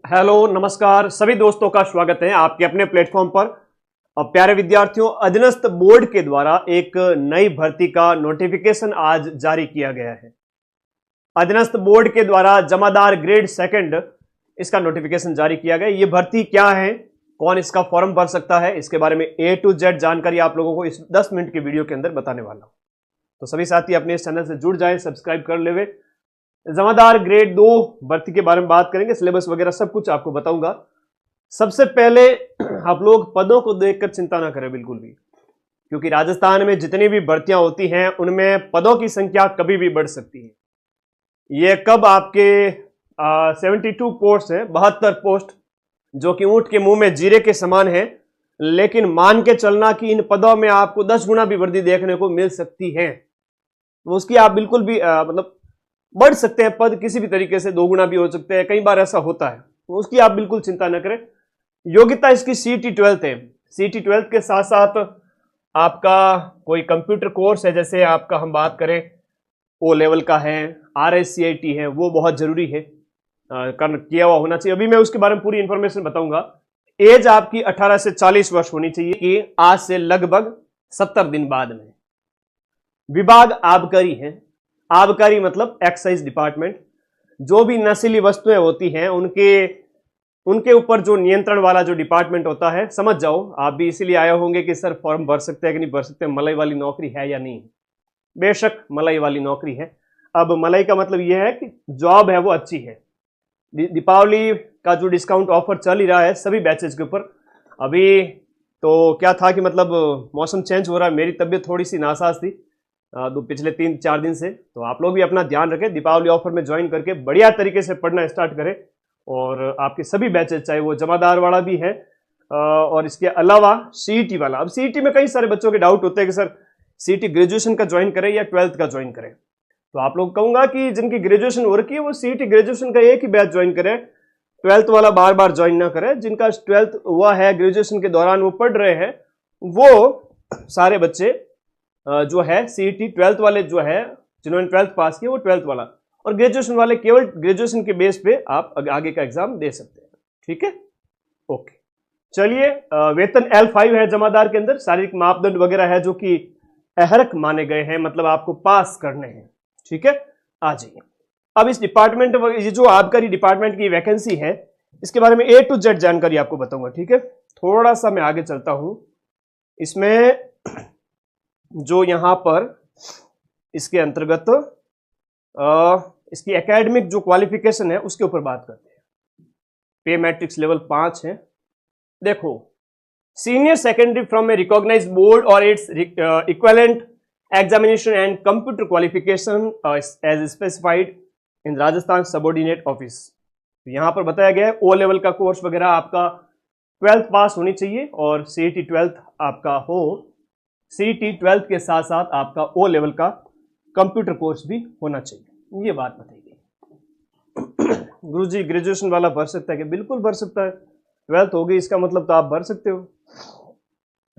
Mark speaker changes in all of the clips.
Speaker 1: Hello नमस्कार सभी दोस्तों का स्वागत है आपके अपने प्लेटफॉर्म पर। अब प्यारे विद्यार्थियों, अधीनस्थ बोर्ड के द्वारा एक नई भर्ती का नोटिफिकेशन आज जारी किया गया है। अधीनस्थ बोर्ड के द्वारा जमादार ग्रेड सेकंड इसका नोटिफिकेशन जारी किया गया। ये भर्ती क्या है, कौन इसका फॉर्म भर सकता है, इसके बारे में A to Z जानकारी आप लोगों को इस 10 मिनट की वीडियो के अंदर बताने वाला हूं। तो सभी साथी अपने इस चैनल से जुड़ जाएं, सब्सक्राइब कर लेवे। जमादार ग्रेड 2 भर्ती के बारे में बात करेंगे, सिलेबस वगैरह सब कुछ आपको बताऊंगा। सबसे पहले आप लोग पदों को देखकर चिंता ना करें बिल्कुल भी, क्योंकि राजस्थान में जितनी भी भर्तियां होती हैं उनमें पदों की संख्या कभी भी बढ़ सकती है। ये कब आपके 72 पोस्ट है, 72 पोस्ट जो कि ऊंट के मुंह में जीरे के समान है, लेकिन मान के चलना कि इन पदों में आपको 10 गुना भी वृद्धि देखने को मिल सकती है। तो उसकी आप बिल्कुल भी मतलब बढ़ सकते हैं पद किसी भी तरीके से, 2 गुना भी हो सकते हैं, कई बार ऐसा होता है, तो उसकी आप बिल्कुल चिंता न करें। योग्यता इसकी CET 12th है। CET 12th के साथ साथ आपका कोई कंप्यूटर कोर्स है, जैसे आपका हम बात करें O लेवल का है, RSCIT है, वो बहुत जरूरी है, किया हुआ होना चाहिए। अभी मैं उसके बारे में पूरी इंफॉर्मेशन बताऊंगा। एज आपकी 18 से 40 वर्ष होनी चाहिए कि आज से लगभग 70 दिन बाद में। विभाग आबकारी है। आबकारी मतलब एक्साइज डिपार्टमेंट। जो भी नशीली वस्तुएं होती हैं उनके ऊपर जो नियंत्रण वाला जो डिपार्टमेंट होता है, समझ जाओ आप भी इसीलिए आए होंगे कि सर फॉर्म भर सकते हैं कि नहीं भर सकते, मलाई वाली नौकरी है या नहीं। बेशक मलाई वाली नौकरी है। अब मलाई का मतलब यह है कि जॉब है वो अच्छी है। दीपावली का जो डिस्काउंट ऑफर चल ही रहा है सभी बैचेज के ऊपर। अभी तो क्या था कि मतलब मौसम चेंज हो रहा है, मेरी तबीयत थोड़ी सी नासाज थी पिछले 3-4 दिन से, तो आप लोग भी अपना ध्यान रखें, दीपावली ऑफर में ज्वाइन करके बढ़िया तरीके से पढ़ना स्टार्ट करें। और आपके सभी बैचेज, चाहे वो जमादार वाला भी है और इसके अलावा CET वाला। अब CET में कई सारे बच्चों के डाउट होते हैं कि सर CET ग्रेजुएशन का ज्वाइन करें या 12th का ज्वाइन करें। तो आप लोग कहूंगा कि जिनकी ग्रेजुएशन हो रखी है वो CET ग्रेजुएशन का एक ही बैच ज्वाइन करें, 12th वाला बार बार ज्वाइन ना करें। जिनका 12th हुआ है, ग्रेजुएशन के दौरान वो पढ़ रहे हैं, वो सारे बच्चे जो है CET 12th वाले जो है, जिन्होंने 12th पास किया वो 12th वाला, और ग्रेजुएशन वाले केवल ग्रेजुएशन के बेस पे आप आगे का एग्जाम दे सकते हैं। ठीक है, ओके। चलिए, वेतन L5 है जमादार के अंदर। शारीरिक मापदंड वगैरह है जो कि अहरक माने गए हैं, मतलब आपको पास करने हैं। ठीक है, आ जाइए। अब इस डिपार्टमेंट, ये जो आबकारी डिपार्टमेंट की वैकेंसी है, इसके बारे में A to Z जानकारी आपको बताऊंगा। ठीक है, थोड़ा सा मैं आगे चलता हूं। इसमें जो यहां पर इसके अंतर्गत इसकी एकेडमिक जो क्वालिफिकेशन है उसके ऊपर बात करते हैं। पे मैट्रिक्स लेवल 5 है। देखो, senior secondary from a recognised board और its equivalent examination and computer qualification as specified in Rajasthan subordinate office. यहां पर बताया गया है O लेवल का कोर्स वगैरह आपका 12th पास होनी चाहिए और CET 12th आपका हो। CET 12th के साथ साथ आपका O लेवल का कंप्यूटर कोर्स भी होना चाहिए, ये बात बताई गई। गुरुजी ग्रेजुएशन वाला भर सकता है कि? बिल्कुल भर सकता है। 12th हो गई इसका मतलब तो आप भर सकते हो।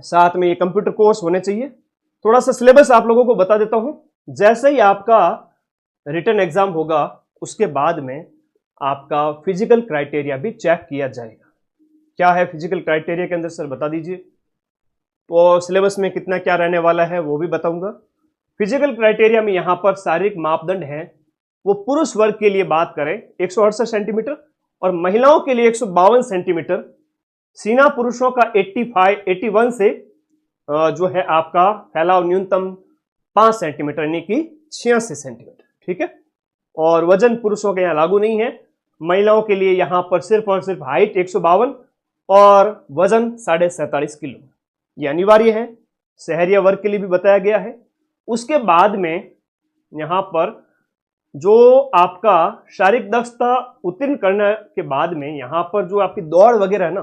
Speaker 1: साथ में ये कंप्यूटर कोर्स होने चाहिए। थोड़ा सा सिलेबस आप लोगों को बता देता हूं। जैसे ही आपका रिटन एग्जाम होगा उसके बाद में आपका फिजिकल क्राइटेरिया भी चेक किया जाएगा। क्या है फिजिकल क्राइटेरिया के अंदर सर बता दीजिए। तो सिलेबस में कितना क्या रहने वाला है वो भी बताऊंगा। फिजिकल क्राइटेरिया में यहां पर शारीरिक मापदंड है वो पुरुष वर्ग के लिए बात करें 168 सेंटीमीटर और महिलाओं के लिए 152 सेंटीमीटर। सीना पुरुषों का 81 से जो है आपका फैलाव न्यूनतम 5 सेंटीमीटर यानी कि 86 सेंटीमीटर। ठीक है, और वजन पुरुषों के यहां लागू नहीं है। महिलाओं के लिए यहां पर सिर्फ और सिर्फ हाइट 152 और वजन 47.5 किलो, ये अनिवार्य है। शहरिया वर्ग के लिए भी बताया गया है। उसके बाद में यहां पर जो आपका शारीरिक दक्षता उत्तीर्ण करने के बाद में यहां पर जो आपकी दौड़ वगैरह है ना,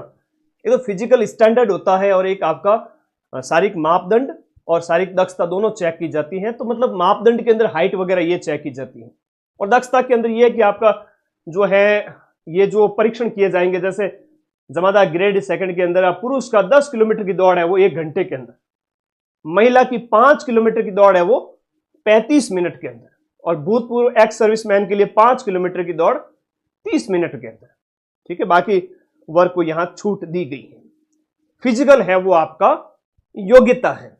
Speaker 1: ये तो फिजिकल स्टैंडर्ड होता है और एक आपका शारीरिक मापदंड और शारीरिक दक्षता दोनों चेक की जाती है। तो मतलब मापदंड के अंदर हाइट वगैरह ये चेक की जाती है और दक्षता के अंदर ये है कि आपका जो है ये जो परीक्षण किए जाएंगे, जैसे जमादार ग्रेड सेकंड के अंदर पुरुष का 10 किलोमीटर की दौड़ है वो 1 घंटे के अंदर, महिला की 5 किलोमीटर की दौड़ है वो 35 मिनट के अंदर, और भूतपूर्व एक्स सर्विसमैन के लिए 5 किलोमीटर की दौड़ 30 मिनट के अंदर। ठीक है, बाकी वर्ग को यहां छूट दी गई है। फिजिकल है वो आपका योग्यता है,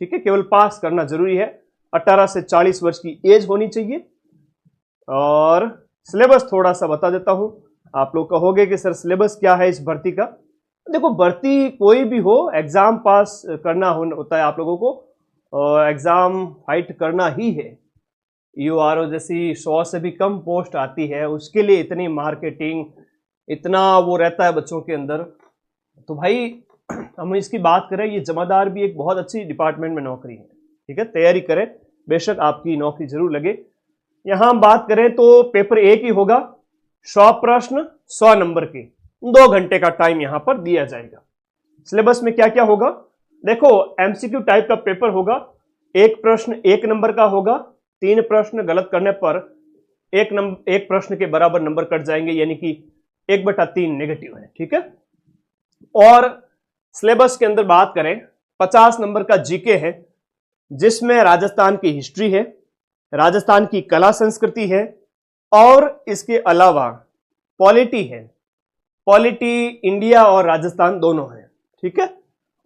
Speaker 1: ठीक है, केवल पास करना जरूरी है। 18 से 40 वर्ष की एज होनी चाहिए। और सिलेबस थोड़ा सा बता देता हूं। आप लोग कहोगे कि सर सिलेबस क्या है इस भर्ती का। देखो, भर्ती कोई भी हो, एग्जाम पास करना होता है आप लोगों को, एग्जाम फाइट करना ही है। यूआरओ जैसी 100 से भी कम पोस्ट आती है, उसके लिए इतनी मार्केटिंग, इतना वो रहता है बच्चों के अंदर। तो भाई हम इसकी बात करें, ये जमादार भी एक बहुत अच्छी डिपार्टमेंट में नौकरी है, ठीक है, तैयारी करें, बेशक आपकी नौकरी जरूर लगे। यहां हम बात करें तो पेपर एक ही होगा, 100 प्रश्न 100 नंबर के, 2 घंटे का टाइम यहां पर दिया जाएगा। सिलेबस में क्या क्या होगा, देखो एमसीक्यू टाइप का पेपर होगा, एक प्रश्न 1 नंबर का होगा, 3 प्रश्न गलत करने पर एक प्रश्न के बराबर नंबर कट जाएंगे, यानी कि 1/3 नेगेटिव है, ठीक है। और सिलेबस के अंदर बात करें, 50 नंबर का जीके है, जिसमें राजस्थान की हिस्ट्री है, राजस्थान की कला संस्कृति है, और इसके अलावा पॉलिटी है। पॉलिटी इंडिया और राजस्थान दोनों है, ठीक है।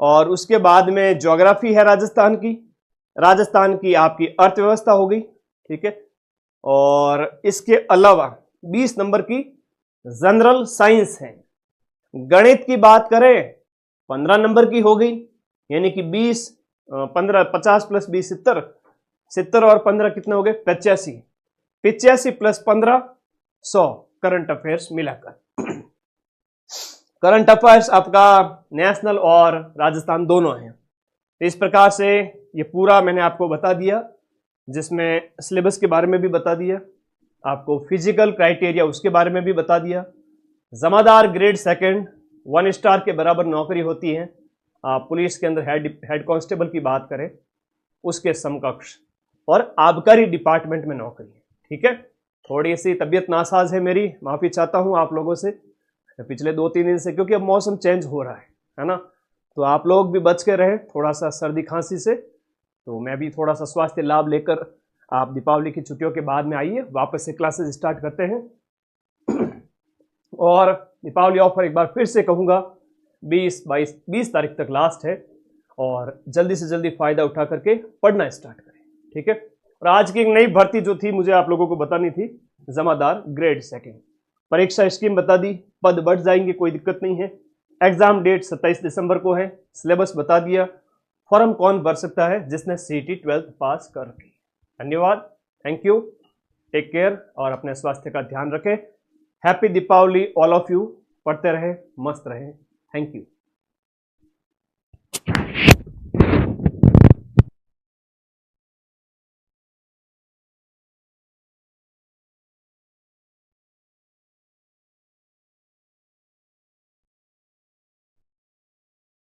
Speaker 1: और उसके बाद में ज्योग्राफी है राजस्थान की आपकी अर्थव्यवस्था हो गई, ठीक है। और इसके अलावा 20 नंबर की जनरल साइंस है। गणित की बात करें 15 नंबर की हो गई, यानी कि 50 प्लस 20 70 और 15 कितने हो गए, 85 प्लस 15 100 करंट अफेयर्स मिलाकर। करंट अफेयर्स आपका नेशनल और राजस्थान दोनों हैं। तो इस प्रकार से ये पूरा मैंने आपको बता दिया, जिसमें सिलेबस के बारे में भी बता दिया, आपको फिजिकल क्राइटेरिया उसके बारे में भी बता दिया। जमादार ग्रेड 2 1 स्टार के बराबर नौकरी होती है। पुलिस के अंदर हेड कांस्टेबल की बात करें, उसके समकक्ष, और आबकारी डिपार्टमेंट में नौकरी है, ठीक है। थोड़ी सी तबीयत नासाज है मेरी, माफी चाहता हूं आप लोगों से पिछले 2-3 दिन से, क्योंकि अब मौसम चेंज हो रहा है ना। तो आप लोग भी बच के रहे थोड़ा सा सर्दी खांसी से। तो मैं भी थोड़ा सा स्वास्थ्य लाभ लेकर, आप दीपावली की छुट्टियों के बाद में आइए, वापस से क्लासेस स्टार्ट करते हैं। और दीपावली ऑफर एक बार फिर से कहूंगा, 20 तारीख तक लास्ट है, और जल्दी से जल्दी फायदा उठा करके पढ़ना स्टार्ट करें, ठीक है। और आज की एक नई भर्ती जो थी मुझे आप लोगों को बतानी थी, जमादार ग्रेड 2, परीक्षा स्कीम बता दी, पद बढ़ जाएंगे, कोई दिक्कत नहीं है। एग्जाम डेट 27 दिसंबर को है, सिलेबस बता दिया, फॉर्म कौन भर सकता है, जिसने सीटी 12th पास कर रखी। धन्यवाद, थैंक यू, टेक केयर, और अपने स्वास्थ्य का ध्यान रखें। Happy Deepavali all of you, पढ़ते रहे, मस्त रहे, थैंक यू।